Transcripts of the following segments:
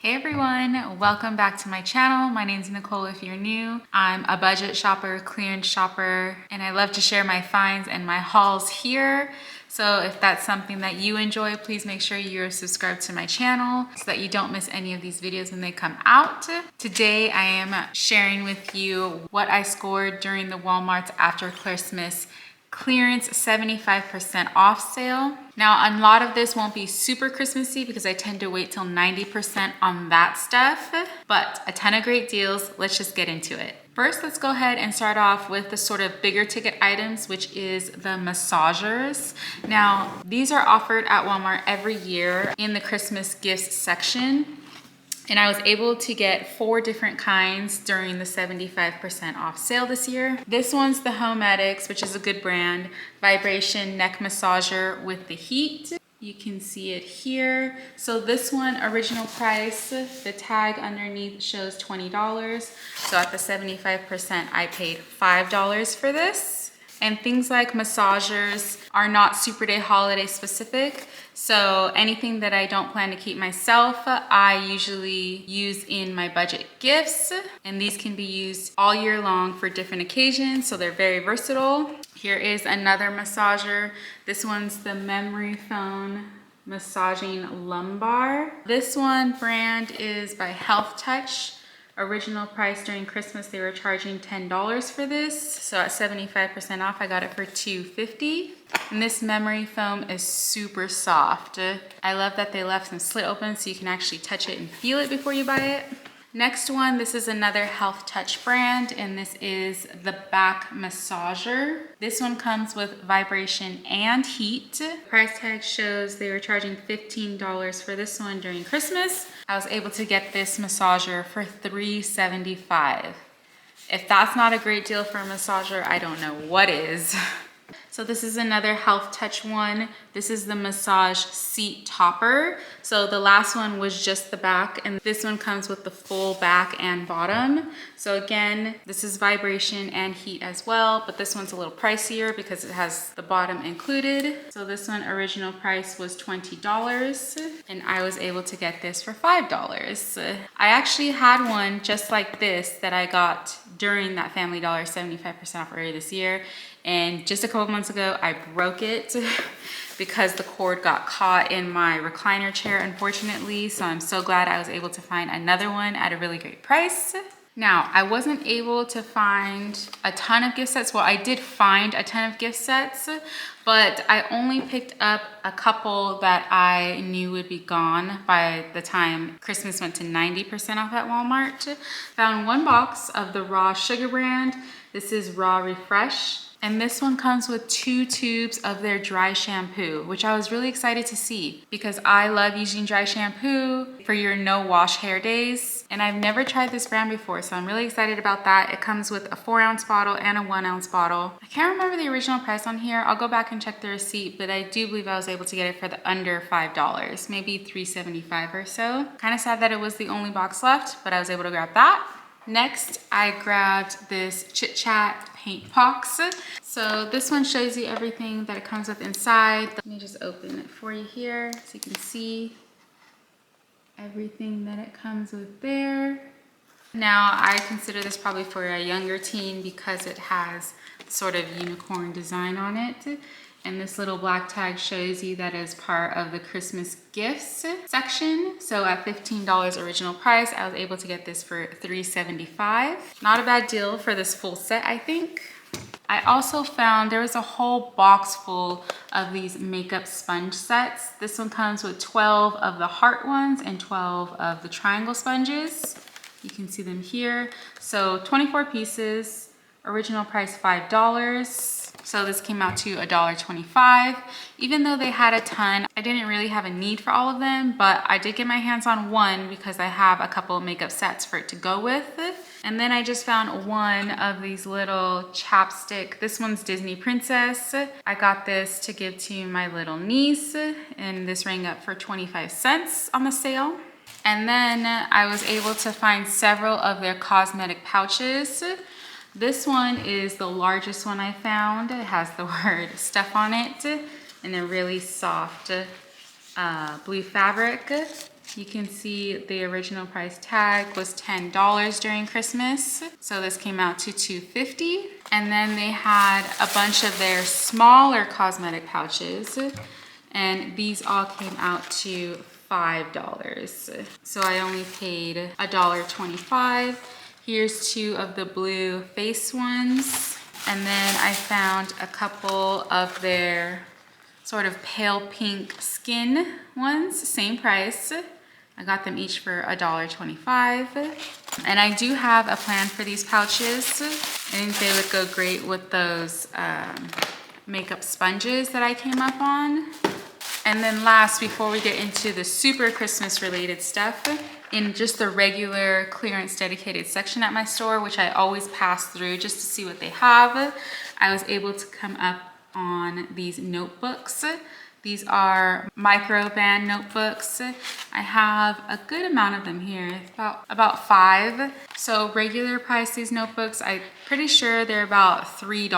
Hey everyone, welcome back to my channel. My name's Nicole if you're new. I'm a budget shopper, clearance shopper, and I love to share my finds and my hauls here. So if that's something that you enjoy, please make sure you're subscribed to my channel so that you don't miss any of these videos when they come out. Today I am sharing with you what I scored during the Walmart's After Christmas clearance 75% off sale. Now, a lot of this won't be super Christmassy because I tend to wait till 90% on that stuff, but a ton of great deals. Let's just get into it. First, let's go ahead and start off with the sort of bigger ticket items, which is the massagers. Now, these are offered at Walmart every year in the Christmas gifts section. And I was able to get 4 different kinds during the 75% off sale this year. This one's the Homedics, which is a good brand, vibration neck massager with the heat. You can see it here. So this one, original price, the tag underneath shows $20. So at the 75%, I paid $5 for this. And things like massagers are not Super Day holiday specific. So anything that I don't plan to keep myself, I usually use in my budget gifts. And these can be used all year long for different occasions. So they're very versatile. Here is another massager. This one's the Memory Foam Massaging Lumbar. This one brand is by Health Touch. Original price during Christmas, they were charging $10 for this. So at 75% off, I got it for $2.50. And this memory foam is super soft. I love that they left some slit open so you can actually touch it and feel it before you buy it. Next one, this is another Health Touch brand, and this is the back massager. This one comes with vibration and heat. Price tag shows they were charging $15 for this one during Christmas. I was able to get this massager for $3.75. If that's not a great deal for a massager, I don't know what is. So this is another Health Touch one. This is the massage seat topper. So the last one was just the back, and this one comes with the full back and bottom. So again, this is vibration and heat as well, but this one's a little pricier because it has the bottom included. So this one, original price was $20, and I was able to get this for $5. I actually had one just like this that I got during that Family Dollar 75% off earlier this year. And just a couple months ago, I broke it because the cord got caught in my recliner chair, unfortunately. So I'm so glad I was able to find another one at a really great price. Now, I wasn't able to find a ton of gift sets. Well, I did find a ton of gift sets, but I only picked up a couple that I knew would be gone by the time Christmas went to 90% off at Walmart. Found one box of the Raw Sugar brand. This is Raw Refresh. And this one comes with 2 tubes of their dry shampoo, which I was really excited to see because I love using dry shampoo for your no wash hair days. And I've never tried this brand before, so I'm really excited about that. It comes with a 4-ounce bottle and a 1-ounce bottle. I can't remember the original price on here. I'll go back and check the receipt, but I do believe I was able to get it for the under $5, maybe $3.75 or so. Kind of sad that it was the only box left, but I was able to grab that. Next, I grabbed this Chit Chat paint box. So this one shows you everything that it comes with inside. Let me just open it for you here so you can see everything that it comes with there. Now, I consider this probably for a younger teen because it has sort of unicorn design on it. And this little black tag shows you that is part of the Christmas gifts section. So at $15 original price, I was able to get this for $3.75. Not a bad deal for this full set, I think. I also found there was a whole box full of these makeup sponge sets. This one comes with 12 of the heart ones and 12 of the triangle sponges. You can see them here. So 24 pieces, original price $5. So this came out to $1.25. Even though they had a ton, I didn't really have a need for all of them, but I did get my hands on one because I have a couple of makeup sets for it to go with. And then I just found one of these little chapstick. This one's Disney Princess. I got this to give to my little niece, and this rang up for 25 cents on the sale. And then I was able to find several of their cosmetic pouches. This one is the largest one I found. It has the word stuff on it and a really soft blue fabric. You can see the original price tag was $10 during Christmas. So this came out to $2.50. And then they had a bunch of their smaller cosmetic pouches. And these all came out to $5. So I only paid $1.25. Here's two of the blue face ones. And then I found a couple of their sort of pale pink skin ones, same price. I got them each for $1.25. And I do have a plan for these pouches. I think they would go great with those makeup sponges that I came up on. And then last, before we get into the super Christmas related stuff, in just the regular clearance dedicated section at my store, which I always pass through just to see what they have, I was able to come up on these notebooks. These are micro band notebooks. I have a good amount of them here, about 5. So regular price, these notebooks, I'm pretty sure they're about $3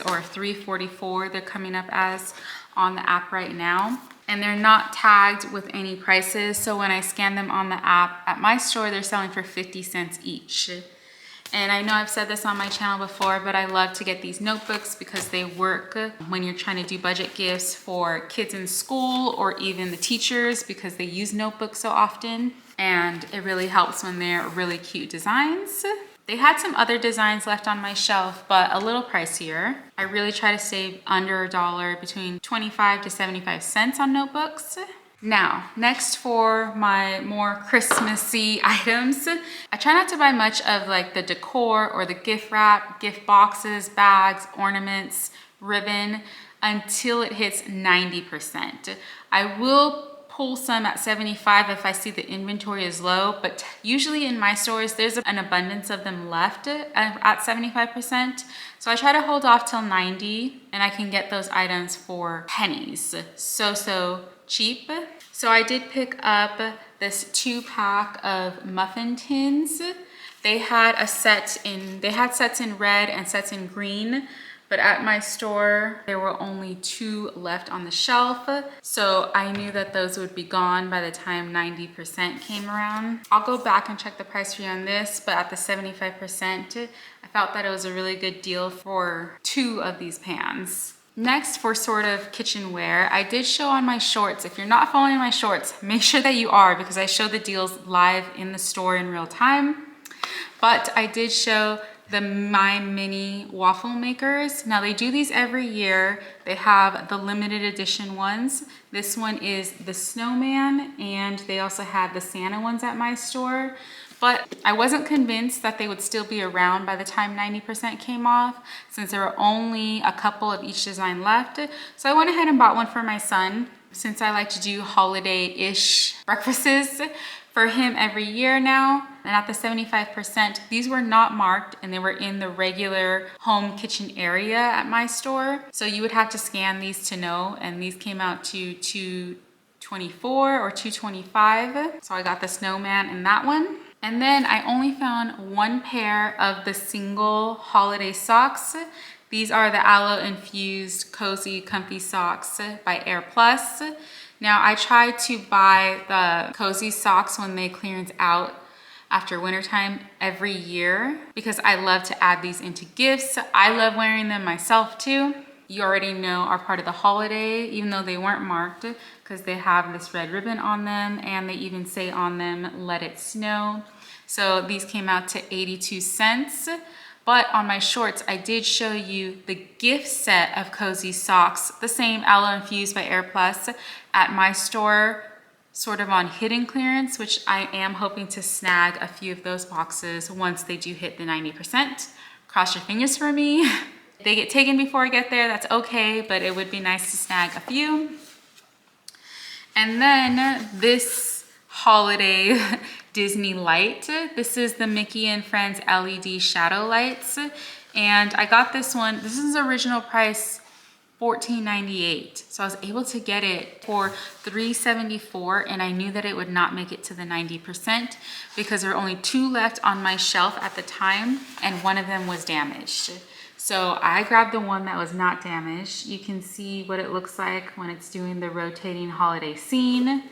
or $3.44 they're coming up as on the app right now. And they're not tagged with any prices. So when I scan them on the app at my store, they're selling for 50 cents each. And I know I've said this on my channel before, but I love to get these notebooks because they work when you're trying to do budget gifts for kids in school or even the teachers, because they use notebooks so often. And it really helps when they're really cute designs. They had some other designs left on my shelf, but a little pricier. I really try to save under $1, between 25 to 75 cents on notebooks. Now, next for my more Christmassy items, I try not to buy much of like the decor or the gift wrap, gift boxes, bags, ornaments, ribbon until it hits 90%. I will pull some at 75 if I see the inventory is low, but usually in my stores, there's an abundance of them left at 75%. So I try to hold off till 90 and I can get those items for pennies. So cheap. So I did pick up this 2-pack of muffin tins. They had sets in red and sets in green, but at my store, there were only 2 left on the shelf. So I knew that those would be gone by the time 90% came around. I'll go back and check the price for you on this, but at the 75%, I felt that it was a really good deal for 2 of these pans. Next, for sort of kitchenware, I did show on my shorts. If you're not following my shorts, make sure that you are, because I show the deals live in the store in real time. But I did show the My Mini waffle makers. Now they do these every year. They have the limited edition ones. This one is the snowman, and they also had the Santa ones at my store. But I wasn't convinced that they would still be around by the time 90% came off, since there were only a couple of each design left. So I went ahead and bought one for my son, since I like to do holiday-ish breakfasts for him every year now. And at the 75%, these were not marked and they were in the regular home kitchen area at my store. So you would have to scan these to know, and these came out to $2.24 or $2.25. So I got the snowman in that one. And then I only found 1 pair of the single holiday socks. These are the aloe infused cozy comfy socks by Air Plus. Now I try to buy the cozy socks when they clearance out after wintertime every year, because I love to add these into gifts. I love wearing them myself too. You already know are part of the holiday, even though they weren't marked, because they have this red ribbon on them and they even say on them, "Let it snow." So these came out to 82 cents. But on my shorts, I did show you the gift set of cozy socks, the same aloe infused by Air Plus at my store, sort of on hidden clearance, which I am hoping to snag a few of those boxes once they do hit the 90%. Cross your fingers for me. If they get taken before I get there, that's okay, but it would be nice to snag a few. And then this holiday Disney light. This is the Mickey and Friends LED shadow lights. And I got this one. This is original price $14.98. So I was able to get it for $3.74, and I knew that it would not make it to the 90% because there were only 2 left on my shelf at the time, and one of them was damaged. So I grabbed the one that was not damaged. You can see what it looks like when it's doing the rotating holiday scene.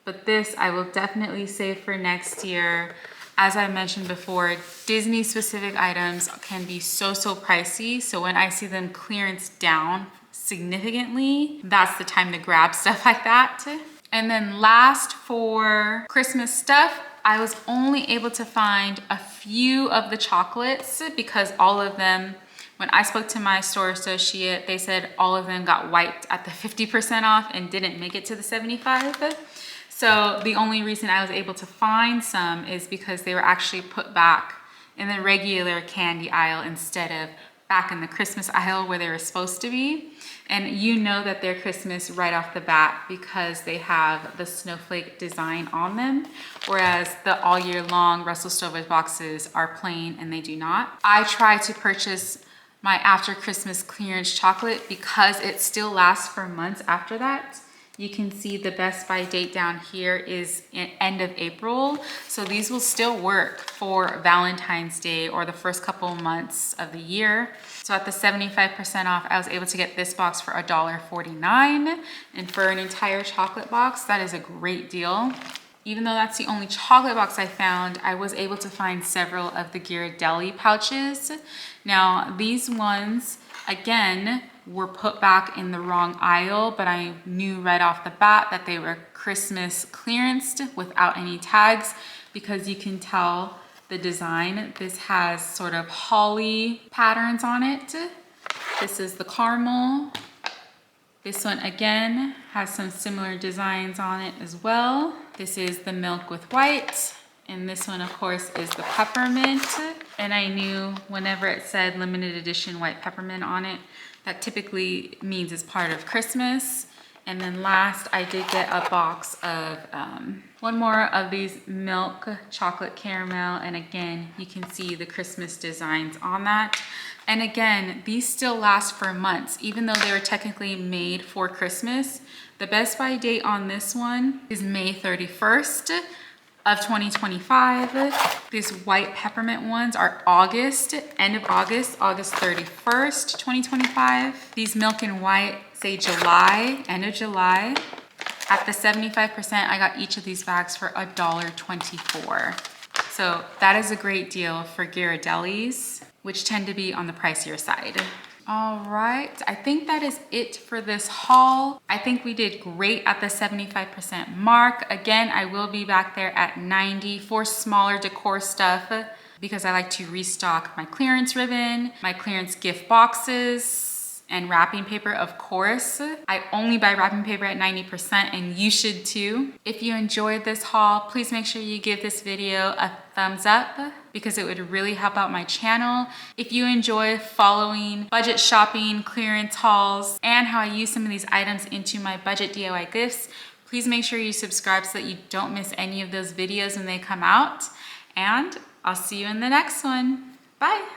but this I will definitely save for next year. As I mentioned before, Disney specific items can be so pricey. So when I see them clearance down significantly, that's the time to grab stuff like that. And then last, for Christmas stuff, I was only able to find a few of the chocolates because all of them, when I spoke to my store associate, they said all of them got wiped at the 50% off and didn't make it to the 75. So the only reason I was able to find some is because they were actually put back in the regular candy aisle instead of back in the Christmas aisle where they were supposed to be. And you know that they're Christmas right off the bat because they have the snowflake design on them, whereas the all year long Russell Stover's boxes are plain and they do not. I try to purchase my after Christmas clearance chocolate because it still lasts for months after that. You can see the Best By date down here is end of April. So these will still work for Valentine's Day or the first couple months of the year. So at the 75% off, I was able to get this box for $1.49. And for an entire chocolate box, that is a great deal. Even though that's the only chocolate box I found, I was able to find several of the Ghirardelli pouches. Now, these ones, again, were put back in the wrong aisle, but I knew right off the bat that they were Christmas clearanced without any tags because you can tell the design. This has sort of holly patterns on it. This is the caramel. This one again has some similar designs on it as well. This is the milk with white. And this one, of course, is the peppermint. And I knew whenever it said limited edition white peppermint on it, that typically means it's part of Christmas. And then last, I did get a box of one more of these milk chocolate caramel. And again, you can see the Christmas designs on that. And again, these still last for months, even though they were technically made for Christmas. The Best By date on this one is May 31st. Of 2025. These white peppermint ones are August, end of August, August 31st, 2025. These milk and white say July, end of July. At the 75%, I got each of these bags for $1.24. So that is a great deal for Ghirardelli's, which tend to be on the pricier side. All right, I think that is it for this haul. I think we did great at the 75% mark. Again, I will be back there at 90 for smaller decor stuff because I like to restock my clearance ribbon, my clearance gift boxes, and wrapping paper, of course. I only buy wrapping paper at 90% and you should too. If you enjoyed this haul, please make sure you give this video a thumbs up because it would really help out my channel. If you enjoy following budget shopping, clearance hauls, and how I use some of these items into my budget DIY gifts, please make sure you subscribe so that you don't miss any of those videos when they come out. And I'll see you in the next one. Bye.